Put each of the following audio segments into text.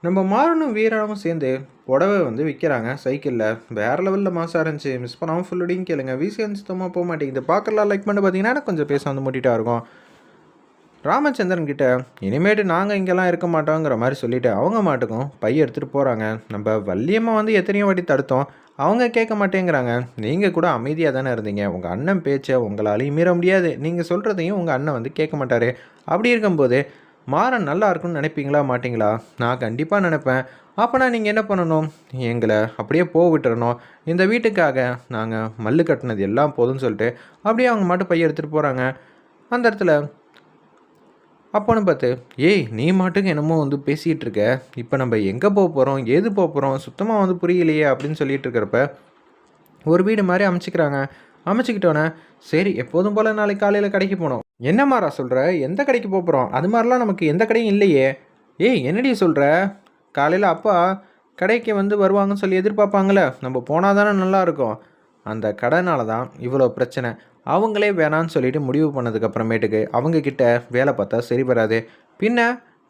நம்ம மாறனும் வீராவும் சேர்ந்து புடவை விற்கிறாங்க சைக்கிளில். வேறு லெவலில் மாசாக இருந்துச்சு. மிஸ் பண்ணாமல் ஃபுல்லடியும் கேளுங்க. விசிஎன் சுத்தமாக போக மாட்டேங்குது. பார்க்கலாம் லைக் பண்ணி பார்த்தீங்கன்னா எனக்கு கொஞ்சம் பேச மூட்டிகிட்டா இருக்கும். ராமச்சந்திரன் கிட்ட இனிமேட்டு நாங்கள் இங்கெல்லாம் இருக்க மாட்டோங்கிற மாதிரி சொல்லிவிட்டு அவங்க மாட்டுக்கும் பைய எடுத்துகிட்டு போகிறாங்க. நம்ம வள்ளியம்மா எத்தனையோ வாட்டி தடுத்தோம். அவங்க கேட்க மாட்டேங்கிறாங்க. நீங்கள் கூட அமைதியாக தானே இருந்தீங்க. உங்கள் அண்ணன் பேச்சை உங்களாலையும் மீற முடியாது. நீங்கள் சொல்கிறதையும் உங்கள் அண்ணன் கேட்க மாட்டார். அப்படி இருக்கும்போது மாறன் நல்லா இருக்குன்னு நினைப்பீங்களா மாட்டிங்களா? நான் கண்டிப்பாக நினைப்பேன். அப்போனா நீங்கள் என்ன பண்ணணும்? எங்களை அப்படியே போக விட்டுறணும். இந்த வீட்டுக்காக நாங்கள் மல்லு கட்டினது எல்லாம் போதும்னு சொல்லிட்டு அப்படியே அவங்க மாட்டு பைய எடுத்துகிட்டு போகிறாங்க. அந்த இடத்துல அப்போன்னு பார்த்து, ஏய் நீ மாட்டுக்கு என்னமோ பேசிகிட்டு இருக்க. இப்போ நம்ம எங்கே போக போகிறோம், ஏது போக போகிறோம், சுத்தமாக புரியலையே அப்படின்னு சொல்லிட்டு இருக்கிறப்ப ஒரு வீடு மாதிரி அமைச்சிக்கிறாங்க. அமைச்சிக்கிட்டோன்னே சரி எப்போதும் போல் நாளைக்கு காலையில் கடைக்கு போனோம். என்ன மாறா சொல்கிற? எந்த கடைக்கு போகிறோம்? அது மாதிரிலாம் நமக்கு எந்த கடையும் இல்லையே. ஏய் என்னடி சொல்கிற? காலையில் அப்பா கடைக்கு வருவாங்கன்னு சொல்லி எதிர்பார்ப்பாங்களே, நம்ம போனால் தானே நல்லாயிருக்கும். அந்த கடைனால தான் இவ்வளோ பிரச்சனை. அவங்களே வேணான்னு சொல்லிட்டு முடிவு பண்ணதுக்கப்புறமேட்டுக்கு அவங்கக்கிட்ட வேலை பார்த்தா சரி வராது. பின்ன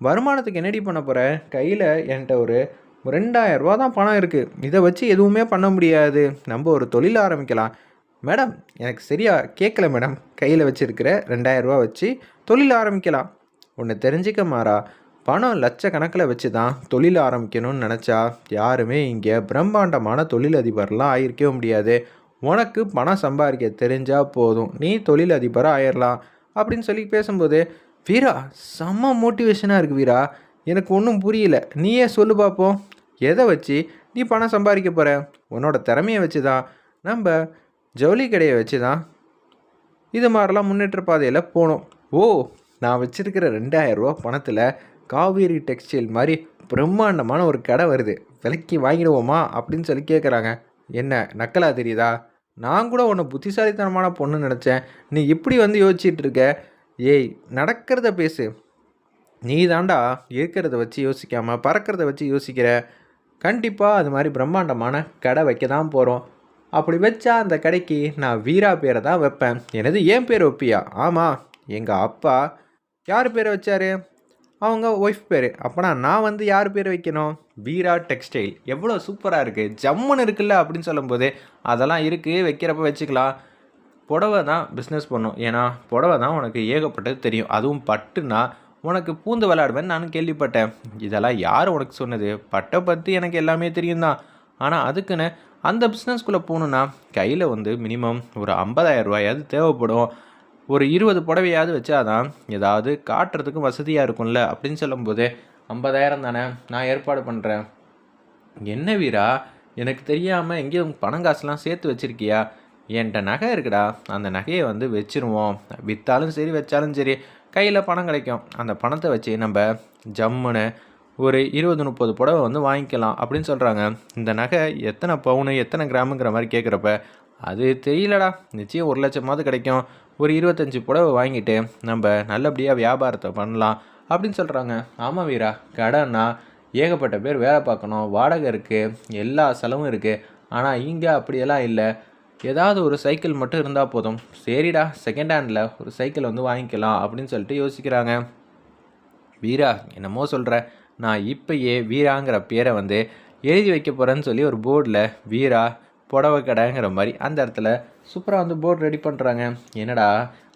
வருமானத்துக்கு என்னடி பண்ண போகிற? கையில் என்கிட்ட ஒரு 2000 ரூபா தான் பணம் இருக்குது. இதை வச்சு எதுவுமே பண்ண முடியாது. நம்ம ஒரு தொழில் ஆரம்பிக்கலாம். மேடம் எனக்கு சரியாக கேட்கல மேடம். கையில் வச்சுருக்கிற 2000 ரூபா வச்சு தொழில் ஆரம்பிக்கலாம். ஒன்று தெரிஞ்சிக்க மாறா, பணம் லட்சக்கணக்கில் வச்சு தான் தொழில் ஆரம்பிக்கணும்னு நினச்சா யாருமே இங்கே பிரம்மாண்டமான தொழிலதிபர்லாம் ஆகிருக்கவே முடியாது. உனக்கு பணம் சம்பாதிக்க தெரிஞ்சால் போதும், நீ தொழிலதிபராக ஆயிடலாம் அப்படின்னு சொல்லி பேசும்போது, வீரா செம்ம மோட்டிவேஷனாக இருக்குது வீரா. எனக்கு ஒன்றும் புரியல. நீயே சொல்லு பார்ப்போம். எதை வச்சு நீ பணம் சம்பாதிக்க போகிற? உன்னோட திறமையை வச்சு தான், நம்ம ஜவுளி கடையை வச்சு தான் இது மாதிரிலாம் முன்னேற்ற பாதையில் போகணும். ஓ நான் வச்சுருக்கிற 2000 ரூபா பணத்தில் காவேரி டெக்ஸ்டைல் மாதிரி பிரம்மாண்டமான ஒரு கடை வருது, விலைக்கு வாங்கிடுவோமா அப்படின்னு சொல்லி கேட்குறாங்க. என்ன நக்கலா தெரியுதா? நான் கூட உன்னை புத்திசாலித்தனமான பொண்ணுன்னு நினச்சேன். நீ இப்படி யோசிச்சுட்டு இருக்க. ஏய் நடக்கிறத பேசு. நீ தாண்டா இருக்கிறத வச்சு யோசிக்காமல் பறக்கிறத வச்சு யோசிக்கிற. கண்டிப்பாக அது மாதிரி பிரம்மாண்டமான கடை வைக்க தான் போகிறோம். அப்படி வச்சா அந்த கடைக்கு நான் வீரா பேரை தான் வைப்பேன். எனது ஏன் பேர் வைப்பியா? ஆமாம், எங்கள் அப்பா யார் பேரை வச்சார்? அவங்க ஒய்ஃப் பேர். அப்போனா நான் யார் பேர் வைக்கணும்? வீரா டெக்ஸ்டைல். எவ்வளோ சூப்பராக இருக்குது, ஜம்முன்னு இருக்குல்ல அப்படின்னு சொல்லும்போது, அதெல்லாம் இருக்குது, வைக்கிறப்ப வச்சுக்கலாம். புடவை தான் பிஸ்னஸ் பண்ணும். ஏன்னா புடவை தான் உனக்கு ஏகப்பட்டது தெரியும். அதுவும் பட்டுனா உனக்கு பூந்து விளையாடுவேன்னு நான் கேள்விப்பட்டேன். இதெல்லாம் யார் உனக்கு சொன்னது? பட்டை பற்றி எனக்கு எல்லாமே தெரியும் தான். ஆனால் அதுக்குன்னு அந்த பிஸ்னஸ்குள்ளே போகணுன்னா கையில் மினிமம் ஒரு 50,000 ரூபாயாவது தேவைப்படும். ஒரு 20 புடவையாவது வச்சாதான் ஏதாவது காட்டுறதுக்கும் வசதியாக இருக்கும்ல அப்படின்னு சொல்லும்போது, 50,000 தானே, நான் ஏற்பாடு பண்ணுறேன். என்ன வீரா, எனக்கு தெரியாமல் எங்கேயும் பணம் காசுலாம் சேர்த்து வச்சுருக்கியா? என்கிட்ட நகை இருக்குடா, அந்த நகையை வச்சுருவோம். விற்றாலும் சரி வச்சாலும் சரி கையில் பணம் கிடைக்கும். அந்த பணத்தை வச்சு நம்ம ஜம்முன்னு ஒரு 20-30 புடவை வாங்கிக்கலாம் அப்படின்னு சொல்கிறாங்க. இந்த நகை எத்தனை பவுனு எத்தனை கிராமுங்கிற மாதிரி கேட்குறப்ப, அது தெரியலடா, நிச்சயம் 1 லட்சமாவது கிடைக்கும். ஒரு 25 புடவை வாங்கிட்டு நம்ம நல்லபடியாக வியாபாரத்தை பண்ணலாம் அப்படின்னு சொல்கிறாங்க. ஆமாம் வீரா, கடைன்னா ஏகப்பட்ட பேர் வேலை பார்க்கணும், வாடகை இருக்குது, எல்லா செலவும் இருக்குது. ஆனால் இங்கே அப்படியெல்லாம் இல்லை. ஏதாவது ஒரு சைக்கிள் மட்டும் இருந்தால் போதும். சரிடா, செகண்ட் ஹேண்டில் ஒரு சைக்கிள் வாங்கிக்கலாம் அப்படின்னு சொல்லிட்டு யோசிக்கிறாங்க. வீரா என்னமோ சொல்கிற, நான் இப்போயே வீராங்கிற பேரை எழுதி வைக்க போகிறேன்னு சொல்லி ஒரு போர்டில் வீரா புடவை கடைங்கிற மாதிரி அந்த இடத்துல சூப்பராக போர்டு ரெடி பண்ணுறாங்க. என்னடா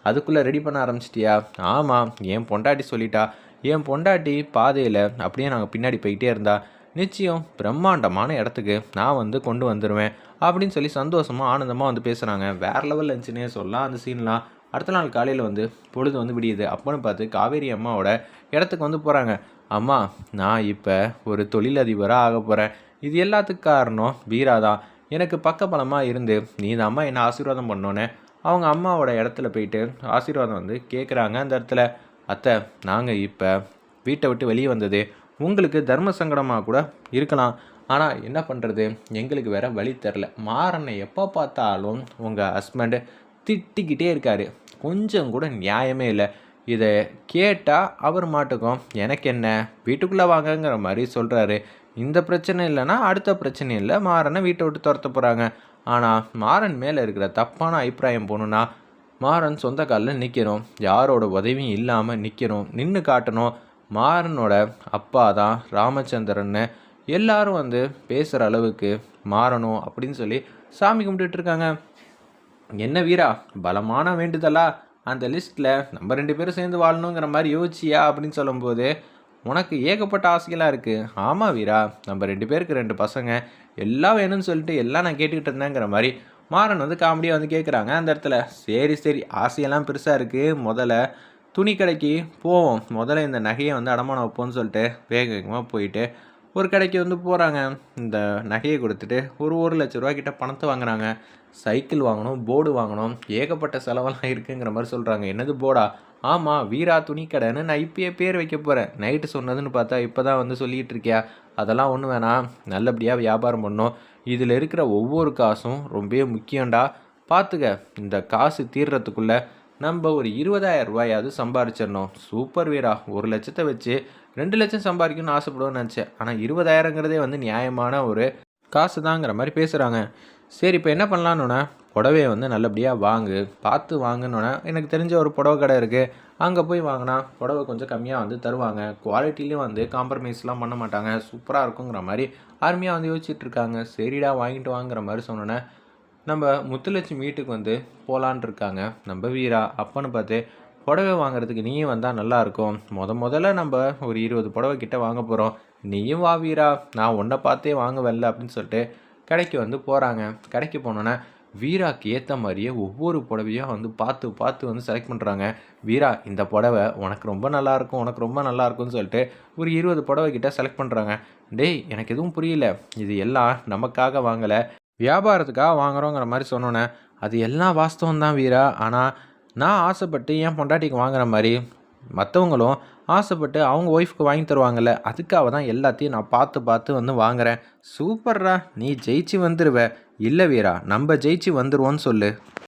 அதுக்குள்ளே ரெடி பண்ண ஆரம்பிச்சிட்டியா? ஆமாம், என் பொண்டாட்டி சொல்லிட்டா. என் பொண்டாட்டி பாதையில் அப்படியே நாங்கள் பின்னாடி போய்கிட்டே இருந்தா நிச்சயம் பிரம்மாண்டமான இடத்துக்கு நான் கொண்டு வந்துடுவேன் அப்படின்னு சொல்லி சந்தோஷமாக ஆனந்தமாக பேசுகிறாங்க. வேறு லெவலில் இருந்துச்சுன்னே சொல்லலாம் அந்த சீன்லாம். அடுத்த நாள் காலையில் பொழுது விடியுது. அப்போன்னு பார்த்து காவேரி அம்மாவோட இடத்துக்கு போகிறாங்க. அம்மா நான் இப்போ ஒரு தொழிலதிபராக ஆக போகிறேன். இது எல்லாத்துக்கும் காரணம் வீரா தான். எனக்கு பக்கபலமாக இருந்து நீ தான் அம்மா என்னை ஆசீர்வாதம் பண்ணோன்னே அவங்க அம்மாவோட இடத்துல போயிட்டு ஆசீர்வாதம் கேட்குறாங்க. அந்த இடத்துல, அத்தை நாங்கள் இப்போ வீட்டை விட்டு வெளியே வந்தது உங்களுக்கு தர்ம சங்கடமாக கூட இருக்கலாம். ஆனால் என்ன பண்ணுறது, எங்களுக்கு வேறு வழி தெரில. மாறனை எப்போ பார்த்தாலும் உங்கள் ஹஸ்பண்டு திட்டிக்கிட்டே இருக்கார். கொஞ்சம் கூட நியாயமே இல்லை. இதை கேட்டால் அவர் மாட்டுக்கும் எனக்கு என்ன வீட்டுக்குள்ளே வாங்கங்கிற மாதிரி சொல்கிறாரு. இந்த பிரச்சனை இல்லைன்னா அடுத்த பிரச்சனை இல்லை, மாறனை வீட்டை விட்டு துரத்த போகிறாங்க. ஆனால் மாறன் மேலே இருக்கிற தப்பான அபிப்பிராயம் போகணுன்னா மாறன் சொந்த காலில் நிற்கணும், யாரோட உதவியும் இல்லாமல் நிற்கணும், நின்று காட்டணும். மாறனோட அப்பா தான் ராமச்சந்திரன்னு எல்லாரும் வந்து பேசுகிற அளவுக்கு மாறணும் அப்படின்னு சொல்லி சாமி கும்பிட்டுட்டு இருக்காங்க. என்ன வீரா, பலமான வேண்டுதலா? அந்த லிஸ்ட்டில் நம்ம 2 பேரும் சேர்ந்து வாழணுங்கிற மாதிரி யோசிச்சியா அப்படின்னு சொல்லும்போது, உனக்கு ஏகப்பட்ட ஆசைகளாக இருக்குது. ஆமாம் வீரா, நம்ம 2 பேருக்கு 2 பசங்க, எல்லாம் வேணும்னு சொல்லிட்டு எல்லாம் நான் கேட்டுக்கிட்டு இருந்தேங்கிற மாதிரி மாறன் வந்து காமெடியாக வந்து கேட்குறாங்க அந்த இடத்துல. சரி சரி, ஆசையெல்லாம் பெருசாக இருக்குது, முதல்ல துணி கடைக்கு போவோம், முதல்ல இந்த நகையை வந்து அடமானம் வைப்போம்னு சொல்லிட்டு வேக வேகமாக போயிட்டு ஒரு கடைக்கு வந்து போகிறாங்க. இந்த நகையை கொடுத்துட்டு ஒரு 1,00,000 கிட்ட பணத்தை வாங்குறாங்க. சைக்கிள் வாங்கணும், போர்டு வாங்கணும், ஏகப்பட்ட செலவெல்லாம் இருக்குங்கிற மாதிரி சொல்கிறாங்க. என்னது போர்டா? ஆமாம், வீரா துணி கடைன்னு நான் இப்பயே பேர் வைக்க போகிறேன். நைட்டு சொன்னதுன்னு பார்த்தா இப்போ தான் வந்து சொல்லிகிட்டு இருக்கியா? அதெல்லாம் ஒன்றும் வேணாம், நல்லபடியாக வியாபாரம் பண்ணணும். இதில் இருக்கிற ஒவ்வொரு காசும் ரொம்ப முக்கியம்டா. பார்த்துக்க, இந்த காசு தீர்றதுக்குள்ளே நம்ம ஒரு 20,000 ரூபாயாவது சம்பாரிச்சிடணும். சூப்பர் வீரா, 1,00,000 வச்சு 2,00,000 சம்பாதிக்கணும்னு ஆசைப்படுவேன்னு நினச்சேன். ஆனால் 20,000ங்கிறதே வந்து நியாயமான ஒரு காசு தாங்கிற மாதிரி பேசுகிறாங்க. சரி, இப்போ என்ன பண்ணலான்னொன்னே, புடவைய வந்து நல்லபடியாக வாங்கு, பார்த்து வாங்குனோன்னே, எனக்கு தெரிஞ்ச ஒரு புடவை கடை இருக்குது, அங்கே போய் வாங்கினா புடவை கொஞ்சம் கம்மியாக வந்து தருவாங்க, குவாலிட்டிலையும் வந்து காம்ப்ரமைஸ்லாம் பண்ண மாட்டாங்க, சூப்பராக இருக்குங்கிற மாதிரி அருமையாக வந்து யோசிச்சுட்டு இருக்காங்க. சரிடா, வாங்கிட்டு வாங்குற மாதிரி சொன்னோன்னே, நம்ம முத்துலட்சுமி வீட்டுக்கு வந்து போகலான் இருக்காங்க நம்ம வீரா. அப்பன்னு பார்த்து, புடவை வாங்குறதுக்கு நீயும் வந்தால் நல்லாயிருக்கும், முதல்ல நம்ம ஒரு 20 புடவை கிட்ட வாங்க போகிறோம், நீயும் வா வீரா, நான் உன்னை பார்த்தே வாங்குவேன்ல அப்படின்னு சொல்லிட்டு கடைக்கு வந்து போகிறாங்க. கடைக்கு போனோன்னே வீராக்கு ஏற்ற மாதிரியே ஒவ்வொரு புடவையாக வந்து பார்த்து பார்த்து வந்து செலக்ட் பண்ணுறாங்க. வீரா, இந்த புடவை உனக்கு ரொம்ப நல்லாயிருக்கும், உனக்கு ரொம்ப நல்லாயிருக்கும்னு சொல்லிட்டு ஒரு 20 புடவை கிட்ட செலக்ட் பண்ணுறாங்க. டேய், எனக்கு எதுவும் புரியல, இது எல்லாம் நமக்காக வாங்கலை, வியாபாரத்துக்காக வாங்குறோங்கிற மாதிரி சொன்னோன்னே, அது எல்லாம் வாஸ்தவம் தான் வீரா, ஆனால் நான் ஆசைப்பட்டு என் பொண்டாட்டிக்கு வாங்குற மாதிரி மற்றவங்களும் ஆசைப்பட்டு அவங்க ஒய்ஃப்க்கு வாங்கி தருவாங்கல்ல, அதுக்காக தான் எல்லாத்தையும் நான் பார்த்து பார்த்து வந்து வாங்குறேன். சூப்பர்ரா, நீ ஜெயிச்சு வந்துடுவ. இல்லை வீரா, நம்ம ஜெயிச்சு வந்துடுவோன்னு சொல்லு.